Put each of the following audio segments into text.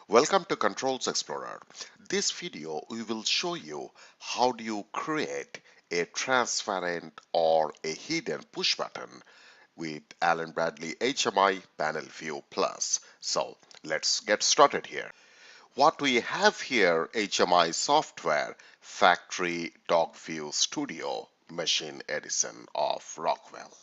Welcome to Controls Explorer. This video we will show you how do you create a transparent or a hidden push button with Allen Bradley HMI Panel View Plus. So let's get started here. What we have here, HMI software, Factory Dogview Studio Machine Edition of Rockwell.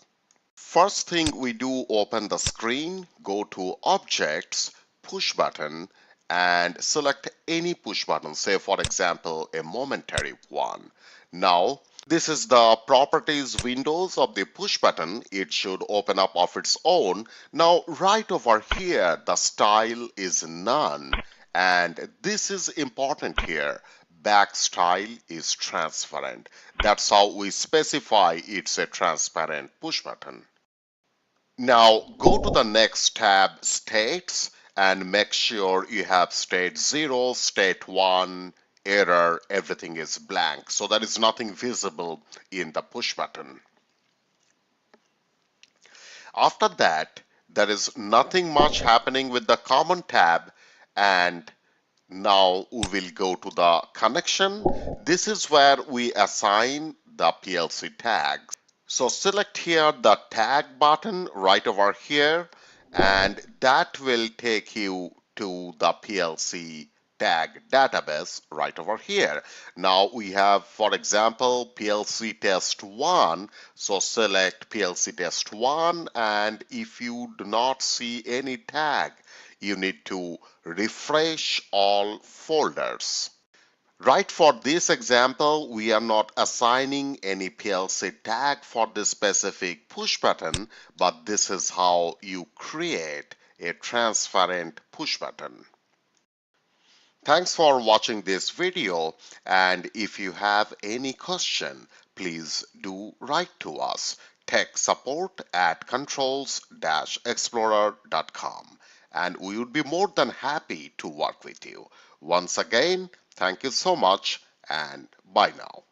First thing we do, open the screen, go to Objects, Push Button, and select any push button, say for example a momentary one. Now this is the properties windows of the push button. It should open up of its own. Now right over here the style is none, and this is important here. Back style is transparent. That's how we specify it's a transparent push button. Now go to the next tab, States, and make sure you have state 0, state 1, error, everything is blank. So there is nothing visible in the push button. After that, there is nothing much happening with the Common tab, and now we will go to the connection. This is where we assign the PLC tags. So select here the tag button right over here, and that will take you to the PLC tag database right over here. Now we have, for example, PLC test 1. So select PLC test 1, and if you do not see any tag, you need to refresh all folders. Right, for this example, we are not assigning any PLC tag for this specific push button, but this is how you create a transparent push button. Thanks for watching this video, and if you have any question, please do write to us, techsupport@controls-explorer.com, and we would be more than happy to work with you. Once again, thank you so much, and bye now.